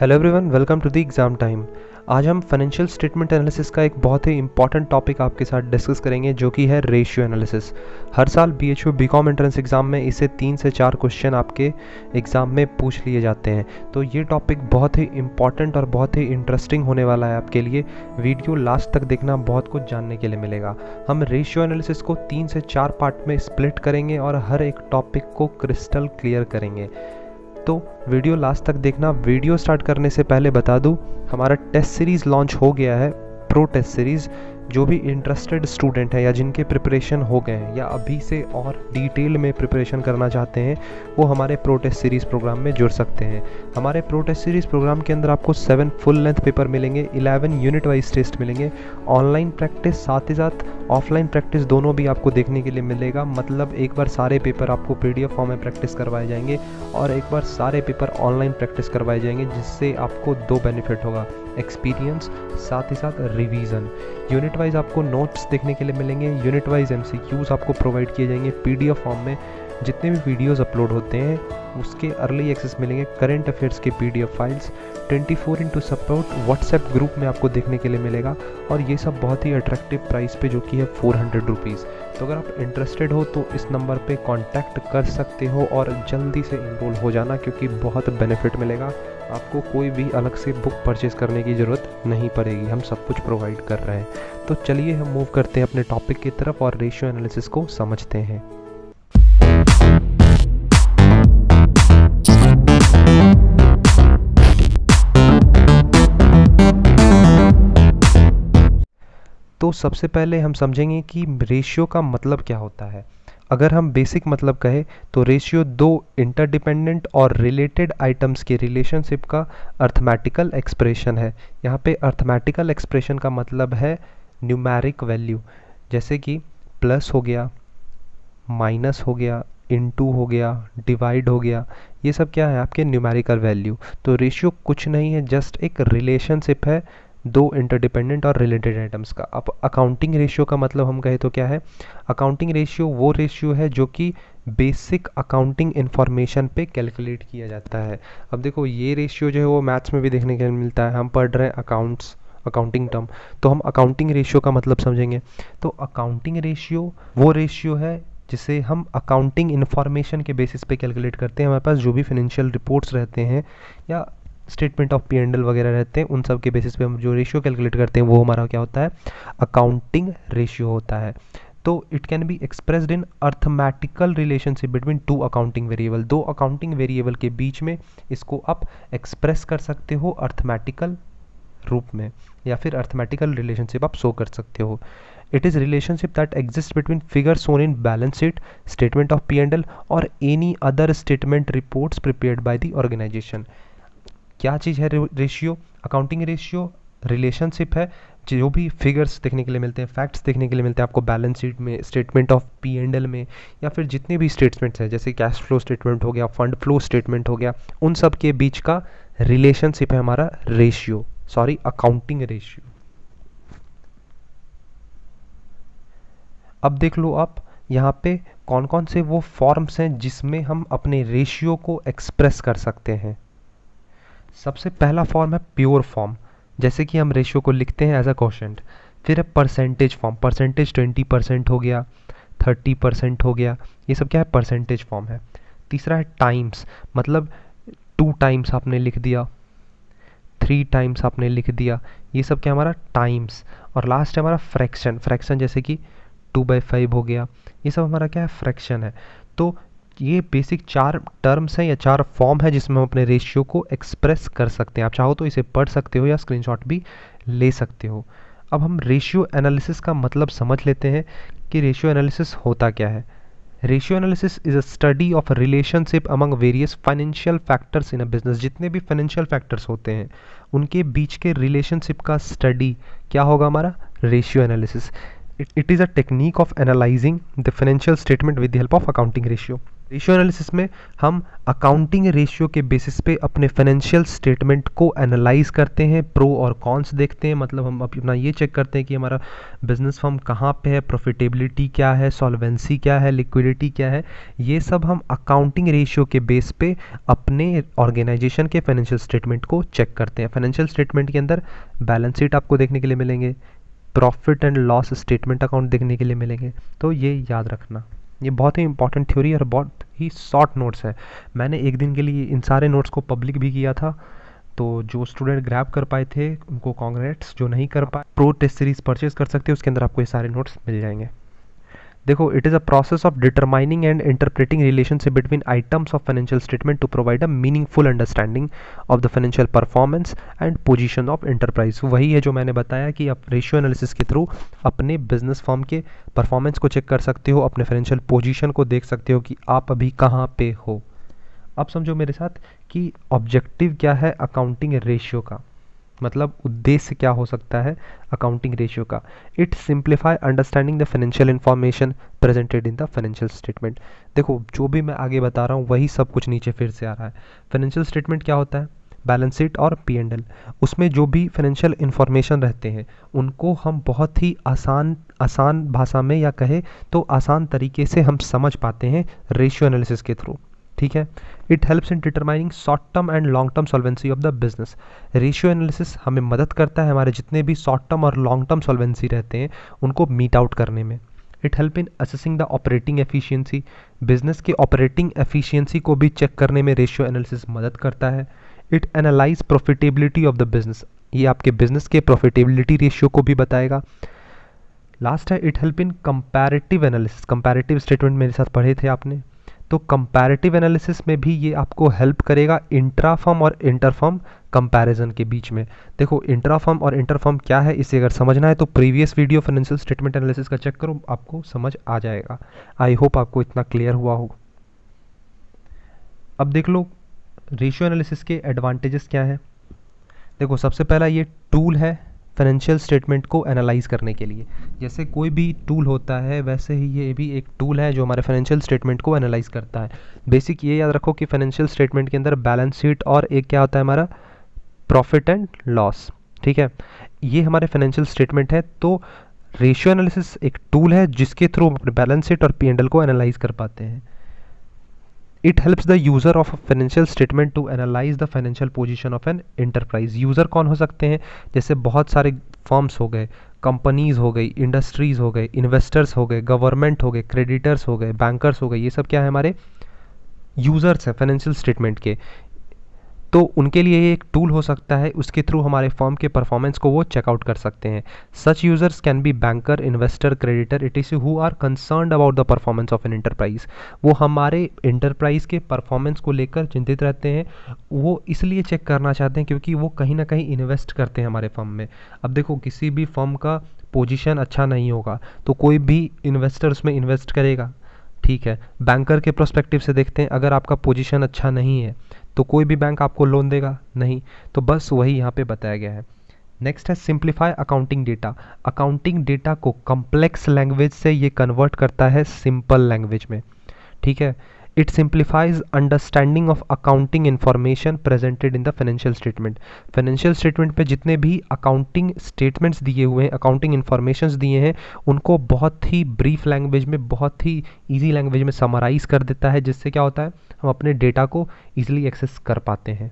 Hello everyone, welcome to the exam time. आज हम financial statement analysis का एक बहुत ही इंपॉर्टेंट टॉपिक आपके साथ डिस्कस करेंगे, जो कि है रेशियो एनालिसिस। हर साल बीएचयू बीकॉम एंट्रेंस एग्ज़ाम में इससे 3 से 4 क्वेश्चन आपके एग्ज़ाम में पूछ लिए जाते हैं। तो ये टॉपिक बहुत ही इंपॉर्टेंट और बहुत ही इंटरेस्टिंग होने वाला है आपके लिए। वीडियो लास्ट तक देखना, बहुत कुछ जानने के लिए मिलेगा। हम रेशियो एनालिसिस को 3 से 4 पार्ट में स्प्लिट करेंगे और हर एक टॉपिक को क्रिस्टल क्लियर करेंगे। तो वीडियो लास्ट तक देखना। वीडियो स्टार्ट करने से पहले बता दूं, हमारा टेस्ट सीरीज़ लॉन्च हो गया है, प्रो टेस्ट सीरीज़। जो भी इंटरेस्टेड स्टूडेंट है या जिनके प्रिपरेशन हो गए हैं या अभी से और डिटेल में प्रिपरेशन करना चाहते हैं, वो हमारे प्रो टेस्ट सीरीज़ प्रोग्राम में जुड़ सकते हैं। हमारे प्रो टेस्ट सीरीज़ प्रोग्राम के अंदर आपको 7 फुल लेंथ पेपर मिलेंगे, 11 यूनिट वाइज टेस्ट मिलेंगे, ऑनलाइन प्रैक्टिस साथ ही साथ ऑफलाइन प्रैक्टिस दोनों भी आपको देखने के लिए मिलेगा। मतलब एक बार सारे पेपर आपको पीडीएफ फॉर्म में प्रैक्टिस करवाए जाएंगे और एक बार सारे पेपर ऑनलाइन प्रैक्टिस करवाए जाएंगे, जिससे आपको 2 बेनिफिट होगा, एक्सपीरियंस साथ ही साथ रिवीजन। यूनिट वाइज आपको नोट्स देखने के लिए मिलेंगे, यूनिट वाइज एमसीक्यूज आपको प्रोवाइड किए जाएंगे पीडीएफ फॉर्म में। जितने भी वीडियोस अपलोड होते हैं उसके अर्ली एक्सेस मिलेंगे, करंट अफेयर्स के PDF files 24/7 support WhatsApp group में आपको देखने के लिए मिलेगा। और ये सब बहुत ही अट्रैक्टिव प्राइस पे, जो कि है 400 रुपीज़। तो अगर आप इंटरेस्टेड हो तो इस नंबर पे कांटेक्ट कर सकते हो और जल्दी से इनरोल हो जाना, क्योंकि बहुत बेनिफिट मिलेगा आपको। कोई भी अलग से बुक परचेज़ करने की ज़रूरत नहीं पड़ेगी, हम सब कुछ प्रोवाइड कर रहे हैं। तो चलिए हम मूव करते हैं अपने टॉपिक की तरफ और रेशियो एनालिसिस को समझते हैं। तो सबसे पहले हम समझेंगे कि रेशियो का मतलब क्या होता है। अगर हम बेसिक मतलब कहें तो रेशियो 2 इंटरडिपेंडेंट और रिलेटेड आइटम्स के रिलेशनशिप का अर्थमेटिकल एक्सप्रेशन है। यहाँ पे अर्थमेटिकल एक्सप्रेशन का मतलब है न्यूमेरिक वैल्यू, जैसे कि प्लस हो गया, माइनस हो गया, इनटू हो गया, डिवाइड हो गया। ये सब क्या है? आपके न्यूमेरिकल वैल्यू। तो रेशियो कुछ नहीं है, जस्ट एक रिलेशनशिप है 2 इंटरडिपेंडेंट और रिलेटेड आइटम्स का। अब अकाउंटिंग रेशियो का मतलब हम कहें तो क्या है? अकाउंटिंग रेशियो वो रेशियो है जो कि बेसिक अकाउंटिंग इन्फॉर्मेशन पे कैलकुलेट किया जाता है। अब देखो, ये रेशियो जो है वो मैथ्स में भी देखने के लिए मिलता है। हम पढ़ रहे हैं अकाउंटिंग टर्म, तो हम अकाउंटिंग रेशियो का मतलब समझेंगे। तो अकाउंटिंग रेशियो वो रेशियो है जिसे हम अकाउंटिंग इन्फॉर्मेशन के बेसिस पे कैलकुलेट करते हैं। हमारे पास जो भी फाइनेंशियल रिपोर्ट्स रहते हैं या स्टेटमेंट ऑफ P&L वगैरह रहते हैं, उन सब के बेसिस पे हम जो रेशियो कैलकुलेट करते हैं वो हमारा क्या होता है? अकाउंटिंग रेशियो होता है। तो it can be expressed in arithmetical relationship between 2 accounting variable. 2 accounting variable के बीच में इसको आप एक्सप्रेस कर सकते हो अर्थमेटिकल रूप में, या फिर अर्थमेटिकल रिलेशनशिप आप शो कर सकते हो। It is relationship that exist between figure shown in balance sheet, statement of P&L और any other statement reports prepared by the organization. क्या चीज़ है रेशियो? अकाउंटिंग रेशियो रिलेशनशिप है जो भी फिगर्स देखने के लिए मिलते हैं, फैक्ट्स देखने के लिए मिलते हैं आपको बैलेंस शीट में, स्टेटमेंट ऑफ P&L में, या फिर जितने भी स्टेटमेंट्स हैं, जैसे कैश फ्लो स्टेटमेंट हो गया, फंड फ्लो स्टेटमेंट हो गया, उन सब के बीच का रिलेशनशिप है हमारा रेशियो, सॉरी अकाउंटिंग रेशियो। अब देख लो आप यहाँ पे कौन कौन से वो फॉर्म्स हैं जिसमें हम अपने रेशियो को एक्सप्रेस कर सकते हैं। सबसे पहला फॉर्म है प्योर फॉर्म, जैसे कि हम रेशियो को लिखते हैं एज अ क्वोशंट। फिर है परसेंटेज फॉर्म, परसेंटेज 20% हो गया, 30% हो गया, ये सब क्या है? परसेंटेज फॉर्म है। तीसरा है टाइम्स, मतलब 2 टाइम्स आपने लिख दिया, 3 टाइम्स आपने लिख दिया, ये सब क्या हमारा? टाइम्स। और लास्ट है हमारा फ्रैक्शन, फ्रैक्शन जैसे कि 2/5 हो गया, ये सब हमारा क्या है? फ्रैक्शन है। तो ये बेसिक 4 टर्म्स हैं या 4 फॉर्म है जिसमें हम अपने रेशियो को एक्सप्रेस कर सकते हैं। आप चाहो तो इसे पढ़ सकते हो या स्क्रीनशॉट भी ले सकते हो। अब हम रेशियो एनालिसिस का मतलब समझ लेते हैं कि रेशियो एनालिसिस होता क्या है। Ratio analysis is a study of relationship among various financial factors in a business. जितने भी फाइनेंशियल फैक्टर्स होते हैं उनके बीच के रिलेशनशिप का स्टडी क्या होगा? हमारा ratio analysis. It is a technique of analyzing the financial statement with the help of accounting ratio. Ratio analysis में हम अकाउंटिंग रेशियो के बेसिस पे अपने फाइनेंशियल स्टेटमेंट को एनालाइज करते हैं, प्रो और कॉन्स देखते हैं, मतलब हम अपना ये चेक करते हैं कि हमारा बिजनेस फर्म कहाँ पे है, प्रॉफिटेबिलिटी क्या है, सॉल्वेंसी क्या है, लिक्विडिटी क्या है। ये सब हम अकाउंटिंग रेशियो के बेस पे अपने ऑर्गेनाइजेशन के फाइनेंशियल स्टेटमेंट को चेक करते हैं। फाइनेंशियल स्टेटमेंट के अंदर बैलेंस शीट आपको देखने के लिए मिलेंगे, profit and loss statement account देखने के लिए मिलेंगे। तो ये याद रखना, ये बहुत ही इंपॉर्टेंट थ्योरी और बहुत ही शॉर्ट नोट्स है। मैंने एक दिन के लिए इन सारे नोट्स को पब्लिक भी किया था, तो जो स्टूडेंट ग्रैब कर पाए थे उनको कांग्रेट्स, जो नहीं कर पाए प्रो टेस्ट सीरीज परचेज कर सकते हो, उसके अंदर आपको ये सारे नोट्स मिल जाएंगे। देखो, it is a process of determining and interpreting relationship between items of financial statement to provide a meaningful understanding of the financial performance and position of enterprise. वही है जो मैंने बताया कि आप रेशियो एनालिसिस के थ्रू अपने बिजनेस फर्म के परफॉर्मेंस को चेक कर सकते हो, अपने फाइनेंशियल पोजीशन को देख सकते हो कि आप अभी कहाँ पे हो। अब समझो मेरे साथ कि ऑब्जेक्टिव क्या है अकाउंटिंग रेशियो का, मतलब उद्देश्य क्या हो सकता है अकाउंटिंग रेशियो का। It simplify understanding the financial information presented in the financial statement. देखो, जो भी मैं आगे बता रहा हूँ वही सब कुछ नीचे फिर से आ रहा है। फाइनेंशियल स्टेटमेंट क्या होता है? बैलेंस शीट और P&L। उसमें जो भी फाइनेंशियल इंफॉर्मेशन रहते हैं उनको हम बहुत ही आसान भाषा में, या कहे तो आसान तरीके से हम समझ पाते हैं रेशियो एनालिसिस के थ्रू। ठीक है। It helps in determining short term and long term solvency of the business. Ratio analysis हमें मदद करता है हमारे जितने भी शॉर्ट टर्म और लॉन्ग टर्म सॉल्वेंसी रहते हैं उनको मीट आउट करने में। It help in assessing the operating efficiency. Business के ऑपरेटिंग एफिशिएंसी को भी चेक करने में रेशियो एनालिसिस मदद करता है। It analyse profitability of the business. ये आपके बिजनेस के प्रॉफिटेबिलिटी रेशियो को भी बताएगा। लास्ट है, it help in comparative analysis. Comparative statement मेरे साथ पढ़े थे आपने, तो कंपैरेटिव एनालिसिस में भी ये आपको हेल्प करेगा इंट्रा फर्म और इंटर फर्म कंपैरिजन के बीच में। देखो, इंट्रा फर्म और इंटर फर्म क्या है इसे अगर समझना है तो previous video financial statement analysis का चेक करो, आपको समझ आ जाएगा। आई होप आपको इतना क्लियर हुआ हो। अब देख लो रेशियो एनालिसिस के एडवांटेजेस क्या है। देखो, सबसे पहला ये टूल है फाइनेंशियल स्टेटमेंट को एनालाइज करने के लिए। जैसे कोई भी टूल होता है वैसे ही ये भी एक टूल है जो हमारे फाइनेंशियल स्टेटमेंट को एनालाइज करता है। बेसिक ये याद रखो कि फाइनेंशियल स्टेटमेंट के अंदर बैलेंस शीट और एक क्या होता है हमारा प्रॉफिट एंड लॉस। ठीक है, ये हमारे फाइनेंशियल स्टेटमेंट है। तो रेशियो एनालिसिस एक टूल है जिसके थ्रू हम अपने बैलेंस शीट और P&L को एनालाइज कर पाते हैं। It helps the user of a financial statement to analyse the financial position of an enterprise. User कौन हो सकते हैं? जैसे बहुत सारे फर्म्स हो गए, कंपनीज हो गई, इंडस्ट्रीज हो गए, इन्वेस्टर्स हो गए, गवर्नमेंट हो गए, क्रेडिटर्स हो गए, बैंकर्स हो गए, ये सब क्या है हमारे यूज़र्स हैं फाइनेंशियल स्टेटमेंट के। तो उनके लिए ये एक टूल हो सकता है, उसके थ्रू हमारे फर्म के परफॉर्मेंस को वो चेकआउट कर सकते हैं। Such users can be banker, investor, creditor etc who are concerned about the performance of an enterprise. वो हमारे एंटरप्राइज के परफॉर्मेंस को लेकर चिंतित रहते हैं, वो इसलिए चेक करना चाहते हैं क्योंकि वो कहीं ना कहीं इन्वेस्ट करते हैं हमारे फर्म में। अब देखो, किसी भी फर्म का पोजीशन अच्छा नहीं होगा तो कोई भी इन्वेस्टर उसमें इन्वेस्ट करेगा। ठीक है, बैंकर के प्रोस्पेक्टिव से देखते हैं, अगर आपका पोजीशन अच्छा नहीं है तो कोई भी बैंक आपको लोन देगा नहीं। तो बस वही यहाँ पे बताया गया है। नेक्स्ट है simplify accounting data. Accounting data को कॉम्प्लेक्स लैंग्वेज से ये कन्वर्ट करता है सिंपल लैंग्वेज में। ठीक है, it simplifies understanding of accounting information presented in the financial statement. Financial statement पे जितने भी अकाउंटिंग स्टेटमेंट्स दिए हुए हैं, अकाउंटिंग इंफॉर्मेशन दिए हैं, उनको बहुत ही ब्रीफ लैंग्वेज में, बहुत ही ईजी लैंग्वेज में समराइज कर देता है, जिससे क्या होता है हम अपने डेटा को ईजिली एक्सेस कर पाते हैं।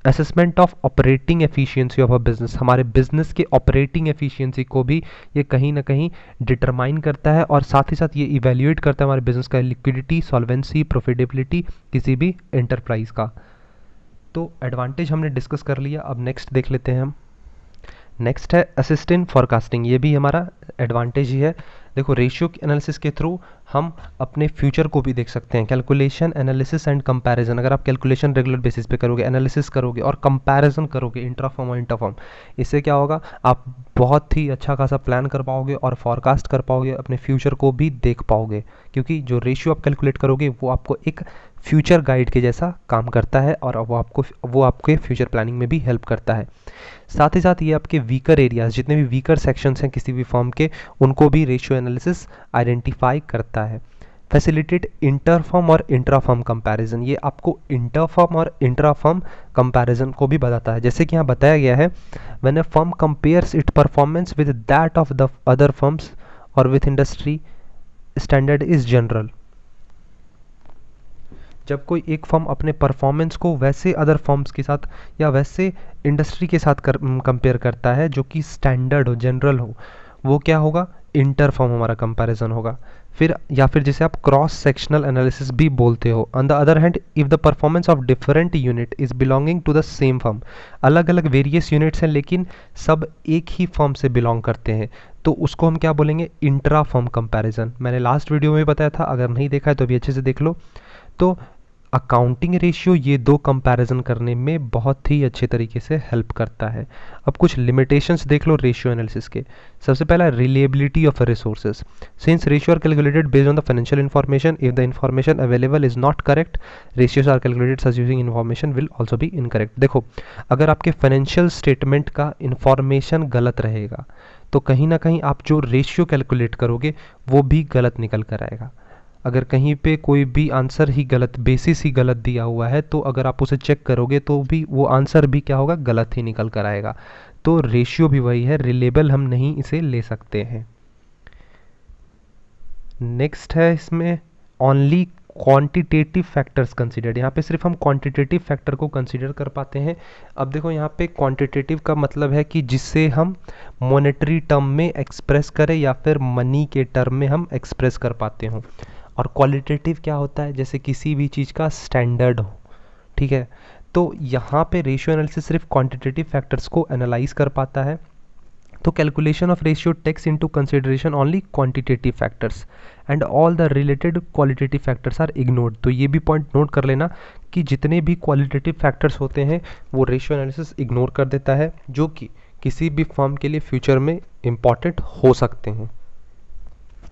Assessment of operating efficiency of a business. हमारे बिजनेस के ऑपरेटिंग एफिशिएंसी को भी ये कहीं ना कहीं डिटरमाइन करता है और साथ ही साथ ये इवेल्युएट करता है हमारे बिजनेस का लिक्विडिटी, सॉल्वेंसी, प्रॉफिटेबिलिटी किसी भी एंटरप्राइज का। तो एडवांटेज हमने डिस्कस कर लिया, अब नेक्स्ट देख लेते हैं हम। नेक्स्ट है असिस्ट इन फॉरकास्टिंग। ये भी हमारा एडवांटेज ही है। देखो, रेशियो एनालिसिस के थ्रू हम अपने फ्यूचर को भी देख सकते हैं। Calculation, analysis and comparison. अगर आप कैलकुलेशन रेगुलर बेसिस पे करोगे, एनालिसिस करोगे और कंपैरिजन करोगे इंट्रा फॉर्म और इंटर फॉर्म, इससे क्या होगा, आप बहुत ही अच्छा खासा प्लान कर पाओगे और फॉरकास्ट कर पाओगे, अपने फ्यूचर को भी देख पाओगे, क्योंकि जो रेशियो आप कैलकुलेट करोगे वो आपको एक फ्यूचर गाइड के जैसा काम करता है और वो आपके फ्यूचर प्लानिंग में भी हेल्प करता है। साथ ही साथ ये आपके वीकर एरियाज, जितने भी वीकर सेक्शंस हैं किसी भी फर्म के, उनको भी रेशियो एनालिसिस आइडेंटिफाई करता है। फैसिलिटेट इंटरफर्म और इंट्राफर्म कंपैरिजन, ये आपको इंटरफर्म और इंट्राफर्म कंपैरिजन को भी बताता है। जैसे कि यहाँ बताया गया है, when a firm compares it performance with that of the other firms और with industry standard is general. जब कोई एक फर्म अपने परफॉर्मेंस को वैसे अदर फर्म्स के साथ या वैसे इंडस्ट्री के साथ कंपेयर करता है जो कि स्टैंडर्ड हो, जनरल हो, वो क्या होगा, इंटर फर्म हमारा कंपैरिजन होगा। फिर या फिर जिसे आप क्रॉस सेक्शनल एनालिसिस भी बोलते हो। On the other hand, if the performance of different unit is belonging to the same firm, अलग अलग वेरियस यूनिट्स हैं लेकिन सब एक ही फर्म से बिलोंग करते हैं, तो उसको हम क्या बोलेंगे, इंट्रा फर्म कंपैरिजन। मैंने लास्ट वीडियो में बताया था, अगर नहीं देखा है तो अभी अच्छे से देख लो। तो अकाउंटिंग रेशियो ये दो कंपैरिजन करने में बहुत ही अच्छे तरीके से हेल्प करता है। अब कुछ लिमिटेशंस देख लो रेशियो एनालिसिस के। सबसे पहला, reliability of resources. Since ratio are calculated based on the financial information, if the information available is not correct, ratios are calculated such using information will also be incorrect. देखो, अगर आपके financial statement का information गलत रहेगा तो कहीं ना कहीं आप जो रेशियो कैलकुलेट करोगे वो भी गलत निकल कर आएगा। अगर कहीं पे कोई भी आंसर ही गलत, बेसिस ही गलत दिया हुआ है, तो अगर आप उसे चेक करोगे तो भी वो आंसर भी क्या होगा, गलत ही निकल कर आएगा। तो रेशियो भी वही है, रिलेबल हम नहीं इसे ले सकते हैं। नेक्स्ट है इसमें ओनली क्वांटिटेटिव फैक्टर्स कंसीडर्ड। यहाँ पे सिर्फ हम क्वांटिटेटिव फैक्टर को कंसीडर कर पाते हैं। अब देखो, यहाँ पे क्वांटिटेटिव का मतलब है कि जिससे हम मॉनेटरी टर्म में एक्सप्रेस करें या फिर मनी के टर्म में हम एक्सप्रेस कर पाते हो। और क्वालिटेटिव क्या होता है, जैसे किसी भी चीज़ का स्टैंडर्ड हो, ठीक है। तो यहाँ पे रेशियो एनालिसिस सिर्फ क्वांटिटेटिव फैक्टर्स को एनालाइज कर पाता है। तो calculation of ratio takes into consideration only quantitative factors and all the related qualitative factors are ignored. तो ये भी पॉइंट नोट कर लेना कि जितने भी क्वालिटेटिव फैक्टर्स होते हैं वो रेशियो एनालिसिस इग्नोर कर देता है, जो कि किसी भी फर्म के लिए फ्यूचर में इंपॉर्टेंट हो सकते हैं।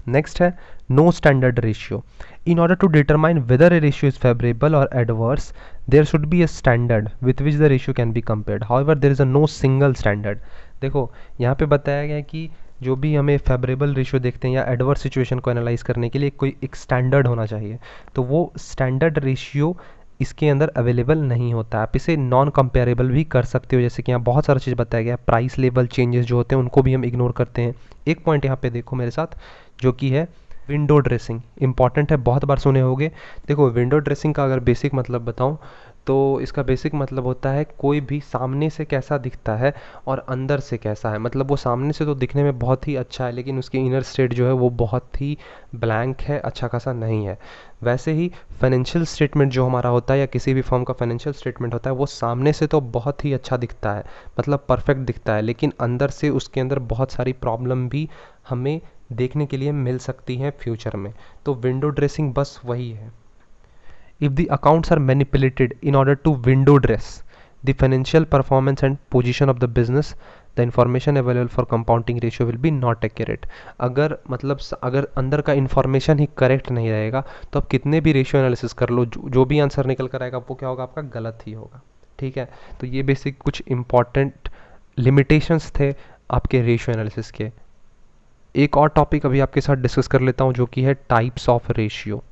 नेक्स्ट है no standard ratio. In order to determine whether a ratio is favourable और adverse, there should be a standard with which the ratio can be compared, however there is a no single standard. देखो, यहाँ पे बताया गया है कि जो भी हमें फेवरेबल रेशियो देखते हैं या एडवर्स सिचुएशन को एनालाइज करने के लिए कोई एक स्टैंडर्ड होना चाहिए, तो वो स्टैंडर्ड रेशियो इसके अंदर अवेलेबल नहीं होता। आप इसे नॉन कंपेरेबल भी कर सकते हो, जैसे कि यहाँ बहुत सारा चीज़ बताया गया है। प्राइस लेवल चेंजेस जो होते हैं उनको भी हम इग्नोर करते हैं। एक पॉइंट यहाँ पे देखो मेरे साथ, जो कि है विंडो ड्रेसिंग। इंपॉर्टेंट है, बहुत बार सुने होंगे। देखो, विंडो ड्रेसिंग का अगर बेसिक मतलब बताऊँ तो इसका बेसिक मतलब होता है कोई भी सामने से कैसा दिखता है और अंदर से कैसा है। मतलब वो सामने से तो दिखने में बहुत ही अच्छा है लेकिन उसकी इनर स्टेट जो है वो बहुत ही ब्लैंक है, अच्छा खासा नहीं है। वैसे ही फाइनेंशियल स्टेटमेंट जो हमारा होता है या किसी भी फर्म का फाइनेंशियल स्टेटमेंट होता है वो सामने से तो बहुत ही अच्छा दिखता है, मतलब परफेक्ट दिखता है, लेकिन अंदर से उसके अंदर बहुत सारी प्रॉब्लम भी हमें देखने के लिए मिल सकती हैं फ्यूचर में। तो विंडो ड्रेसिंग बस वही है। If the accounts are manipulated in order to window dress the financial performance and position of the business, the information available for compounding ratio will be not accurate। अगर मतलब अगर अंदर का इंफॉर्मेशन ही correct नहीं रहेगा तो आप कितने भी रेशियो एनालिसिस कर लो, जो भी आंसर निकल कर आएगा वो क्या होगा, आपका गलत ही होगा। ठीक है, तो ये बेसिक कुछ इंपॉर्टेंट लिमिटेशंस थे आपके रेशियो एनालिसिस के। एक और टॉपिक अभी आपके साथ डिस्कस कर लेता हूँ, जो कि है टाइप्स ऑफ रेशियो।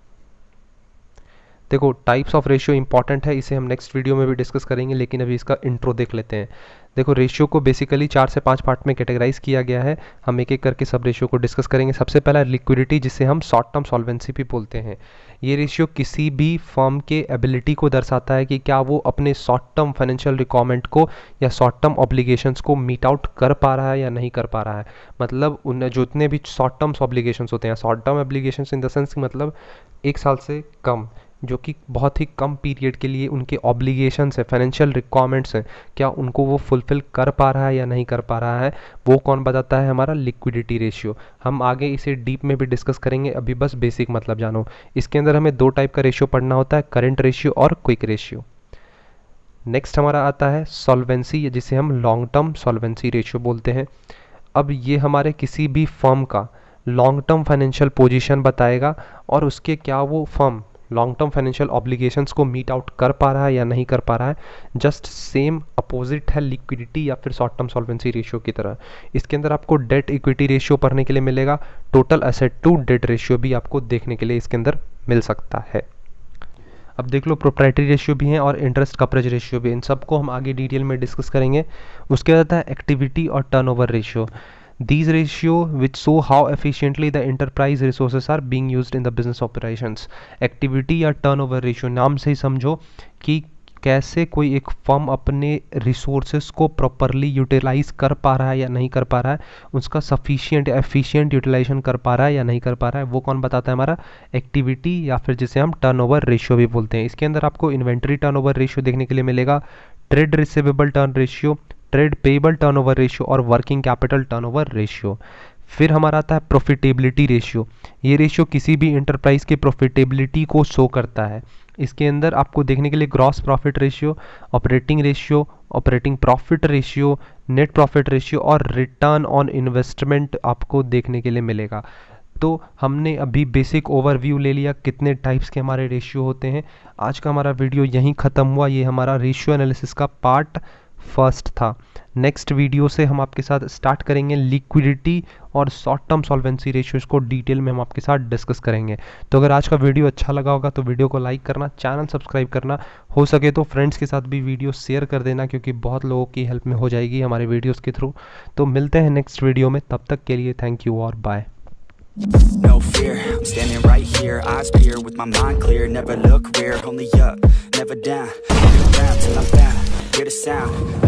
देखो, टाइप्स ऑफ रेशियो इंपॉर्टेंट है, इसे हम नेक्स्ट वीडियो में भी डिस्कस करेंगे, लेकिन अभी इसका इंट्रो देख लेते हैं। देखो, रेशियो को बेसिकली 4 से 5 पार्ट में कैटेगराइज किया गया है। हम एक एक करके सब रेशियो को डिस्कस करेंगे। सबसे पहला लिक्विडिटी, जिसे हम शॉर्ट टर्म सॉल्वेंसी भी बोलते हैं। ये रेशियो किसी भी फर्म के एबिलिटी को दर्शाता है कि क्या वो अपने शॉर्ट टर्म फाइनेंशियल रिक्वायरमेंट को या शॉर्ट टर्म ऑब्लिगेशंस को मीट आउट कर पा रहा है या नहीं कर पा रहा है। मतलब उन जितने भी शॉर्ट टर्म्स ऑब्लिगेशंस होते हैं, short term obligations in the sense मतलब 1 साल से कम, जो कि बहुत ही कम पीरियड के लिए उनके ऑब्लिगेशंस है, फाइनेंशियल रिक्वायरमेंट्स हैं, क्या उनको वो फुलफिल कर पा रहा है या नहीं कर पा रहा है, वो कौन बताता है, हमारा लिक्विडिटी रेशियो। हम आगे इसे डीप में भी डिस्कस करेंगे, अभी बस बेसिक मतलब जानो। इसके अंदर हमें 2 टाइप का रेशियो पढ़ना होता है, करंट रेशियो और क्विक रेशियो। नेक्स्ट हमारा आता है सॉल्वेंसी, जिसे हम लॉन्ग टर्म सॉल्वेंसी रेशियो बोलते हैं। अब ये हमारे किसी भी फर्म का लॉन्ग टर्म फाइनेंशियल पोजीशन बताएगा और उसके क्या वो firm long term financial obligations को मीट आउट कर पा रहा है या नहीं कर पा रहा है। जस्ट सेम अपोजिट है लिक्विडिटी या फिर शॉर्ट टर्म सॉल्वेंसी रेशियो की तरह। इसके अंदर आपको डेट इक्विटी रेशियो पढ़ने के लिए मिलेगा, total asset to debt ratio भी आपको देखने के लिए इसके अंदर मिल सकता है। अब देख लो प्रोप्राइटरी रेशियो भी है और इंटरेस्ट कवरेज रेशियो भी, इन सबको हम आगे डिटेल में डिस्कस करेंगे। उसके बाद आता है एक्टिविटी और turnover ratio. These ratio which show how efficiently the enterprise resources are being used in the business operations। Activity या टर्नओवर रेशियो नाम से ही समझो कि कैसे कोई एक फर्म अपने रिसोर्सेज को प्रॉपरली यूटिलाइज कर पा रहा है या नहीं कर पा रहा है, उसका सफिशिएंट एफिशिएंट यूटिलाइजेशन कर पा रहा है या नहीं कर पा रहा है, वो कौन बताता है? हमारा एक्टिविटी या फिर जिसे हम टर्नओवर रेशियो भी बोलते हैं। इसके अंदर आपको इन्वेंट्री टर्नओवर रेशियो देखने के लिए मिलेगा, trade receivable turn ratio, trade payable turnover ratio और वर्किंग कैपिटल टर्नओवर रेशियो। फिर हमारा आता है प्रॉफिटेबिलिटी रेशियो। ये रेशियो किसी भी इंटरप्राइज के प्रॉफिटेबिलिटी को शो करता है। इसके अंदर आपको देखने के लिए gross profit ratio, operating ratio, operating profit ratio, net profit ratio और रिटर्न ऑन इन्वेस्टमेंट आपको देखने के लिए मिलेगा। तो हमने अभी बेसिक ओवरव्यू ले लिया कितने टाइप्स के हमारे रेशियो होते हैं। आज का हमारा वीडियो यहीं ख़त्म हुआ। ये हमारा रेशियो एनालिसिस का पार्ट फर्स्ट था। नेक्स्ट वीडियो से हम आपके साथ स्टार्ट करेंगे लिक्विडिटी और शॉर्ट टर्म सॉल्वेंसी रेशियोज को डिटेल में हम आपके साथ डिस्कस करेंगे। तो अगर आज का वीडियो अच्छा लगा होगा तो वीडियो को लाइक करना, चैनल सब्सक्राइब करना, हो सके तो फ्रेंड्स के साथ भी वीडियो शेयर कर देना, क्योंकि बहुत लोगों की हेल्प में हो जाएगी हमारे वीडियोज़ के थ्रू। तो मिलते हैं नेक्स्ट वीडियो में, तब तक के लिए थैंक यू और bye. No fear, I'm standing right here, eyes peer with my mind clear, never look rear, only up, never down, look around till I'm found, hear the sound, listen.